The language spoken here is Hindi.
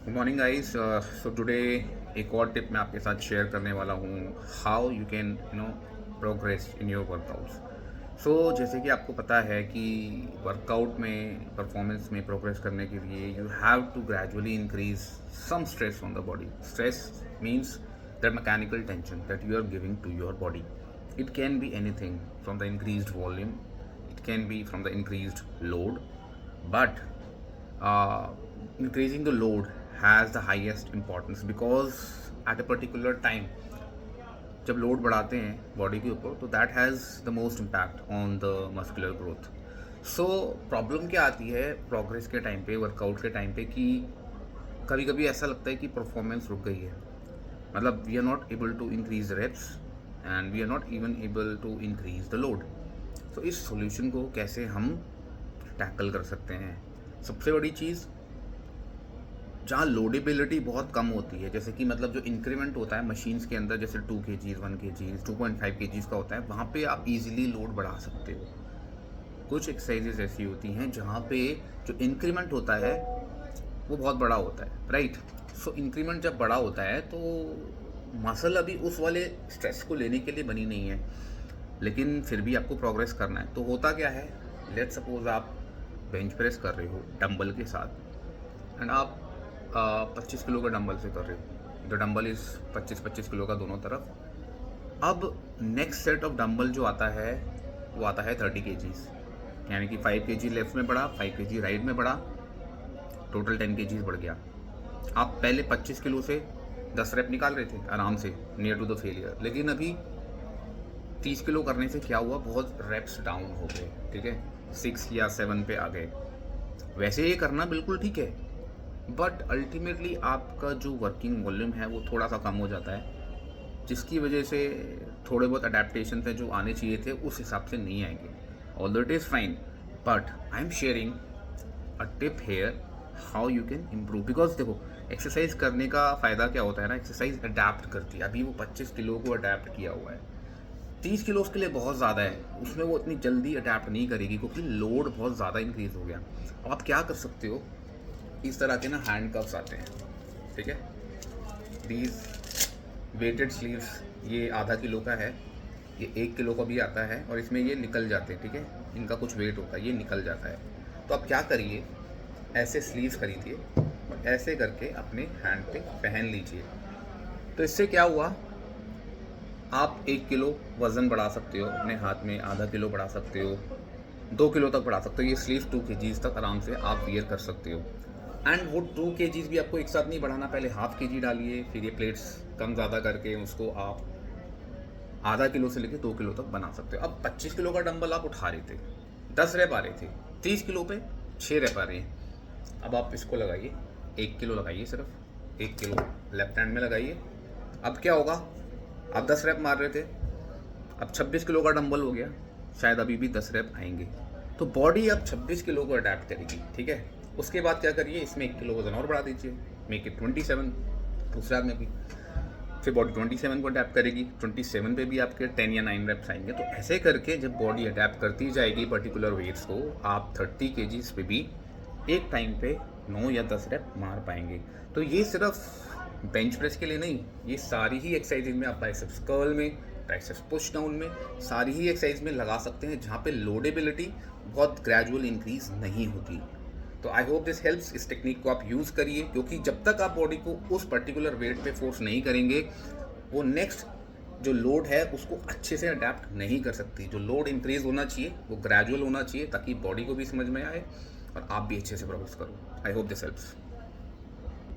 Good morning guys. So today एक और टिप मैं आपके साथ शेयर करने वाला हूँ, how you can progress in your workouts. So जैसे कि आपको पता है कि वर्कआउट में परफॉर्मेंस में प्रोग्रेस करने के लिए you have to gradually increase some stress on the body. Stress means that mechanical tension that you are giving to your body. It can be anything from the increased volume, it can be from the increased load, but uh, increasing the load has the highest importance because at a particular time जब लोड बढ़ाते हैं बॉडी के ऊपर तो that has the most impact on the muscular growth. So problem क्या आती है प्रोग्रेस के टाइम पे, वर्कआउट के टाइम पे, कि कभी कभी ऐसा लगता है कि परफॉर्मेंस रुक गई है. मतलब we are not able to increase reps and we are not even able to increase the load. तो इस सॉल्यूशन को कैसे हम टैकल कर सकते हैं? सबसे बड़ी चीज़, जहाँ लोडेबिलिटी बहुत कम होती है, जैसे कि मतलब जो इंक्रीमेंट होता है मशीन्स के अंदर, जैसे 2 kgs 1 kgs 2.5 kgs का होता है, वहाँ पे आप इजीली लोड बढ़ा सकते हो. कुछ एक्सरसाइजेज ऐसी होती हैं जहाँ पे जो इंक्रीमेंट होता है वो बहुत बड़ा होता है, राइट? सो इंक्रीमेंट जब बड़ा होता है तो मसल अभी उस वाले स्ट्रेस को लेने के लिए बनी नहीं है, लेकिन फिर भी आपको प्रोग्रेस करना है. तो होता क्या है, लेट सपोज आप बेंच प्रेस कर रहे हो डंबल के साथ एंड आप 25 किलो का डंबल से कर रहे हो. द डंबल इज़ 25 किलो का दोनों तरफ. अब नेक्स्ट सेट ऑफ डंबल जो आता है वो आता है 30 kgs, यानी कि 5 kg लेफ्ट में बढ़ा, 5 kg राइट में बढ़ा, टोटल 10 kgs बढ़ गया. आप पहले 25 किलो से 10 रेप निकाल रहे थे आराम से, नियर टू द फेलियर, लेकिन अभी 30 किलो करने से क्या हुआ, बहुत रेप्स डाउन हो गए, ठीक है, 6 या 7 पे आ गए. वैसे ये करना बिल्कुल ठीक है, बट अल्टीमेटली आपका जो वर्किंग वॉल्यूम है वो थोड़ा सा कम हो जाता है, जिसकी वजह से थोड़े बहुत अडेप्टेशन थे जो आने चाहिए थे उस हिसाब से नहीं आएंगे. Although it is fine, but I am sharing a tip here how you can improve. Because देखो, एक्सरसाइज करने का फ़ायदा क्या होता है ना, एक्सरसाइज अडेप्ट करती है. अभी वो 25 किलो को अडेप्ट किया हुआ है, 30 किलो उसके लिए बहुत ज़्यादा है, उसमें वो इतनी जल्दी अडेप्ट नहीं करेगी क्योंकि लोड बहुत ज़्यादा इंक्रीज़ हो गया. अब आप क्या कर सकते हो, इस तरह के ना हैंड कप्स आते हैं, ठीक है, दीज वेटेड स्लीव्स, ये आधा किलो का है, ये 1 किलो का भी आता है, और इसमें ये निकल जाते हैं, ठीक है, इनका कुछ वेट होता है, ये निकल जाता है. तो आप क्या करिए, ऐसे स्लीव्स खरीदिए और ऐसे करके अपने हैंड पे पहन लीजिए. तो इससे क्या हुआ, आप 1 किलो वज़न बढ़ा सकते हो अपने हाथ में, आधा किलो बढ़ा सकते हो, 2 किलो तक बढ़ा सकते हो. ये स्लीव्स 2 kgs तक आराम से आप वियर कर सकते हो. एंड वो 2 kgs भी आपको एक साथ नहीं बढ़ाना, पहले ½ kg डालिए, फिर ये प्लेट्स कम ज़्यादा करके उसको आप आधा किलो से लेके 2 किलो तक बना सकते हो. अब 25 किलो का डंबल आप उठा रहे थे, 10 रेप आ रहे थे, 30 किलो पे 6 रेप आ रहे हैं. अब आप इसको लगाइए, 1 किलो लगाइए, सिर्फ 1 किलो लेफ्ट हैंड में लगाइए. अब क्या होगा, आप 10 रेप मार रहे थे, अब 26 किलो का डंबल हो गया, शायद अभी भी 10 रेप आएंगे. तो बॉडी अब 26 किलो को अडेप्ट करेगी, ठीक है. उसके बाद क्या करिए, इसमें 1 किलो वजन और बढ़ा दीजिए, मेक इट 27, दूसरे हाथ में भी, फिर बॉडी 27 को अडेप्ट करेगी, 27 पे भी आपके 10 या 9 रेप्स आएंगे. तो ऐसे करके जब बॉडी अडेप्ट करती जाएगी पर्टिकुलर वेट्स को, आप 30 kgs पे भी एक टाइम पे 9 या 10 रेप मार पाएंगे. तो ये सिर्फ बेंच प्रेस के लिए नहीं, ये सारी ही एक्सरसाइज में, आप बाइसेप्स कर्ल में, ट्राइसेप्स पुश डाउन में, सारी ही एक्सरसाइज में लगा सकते हैं जहाँ पे लोडेबिलिटी बहुत ग्रेजुअल इंक्रीज नहीं होती. तो आई होप दिस हेल्प्स. इस टेक्निक को आप यूज़ करिए, क्योंकि जब तक आप बॉडी को उस पर्टिकुलर वेट पे फोर्स नहीं करेंगे, वो नेक्स्ट जो लोड है उसको अच्छे से अडेप्ट नहीं कर सकती. जो लोड इंक्रीज होना चाहिए वो ग्रेजुअल होना चाहिए, ताकि बॉडी को भी समझ में आए और आप भी अच्छे से प्रोग्रेस करो. I hope this helps.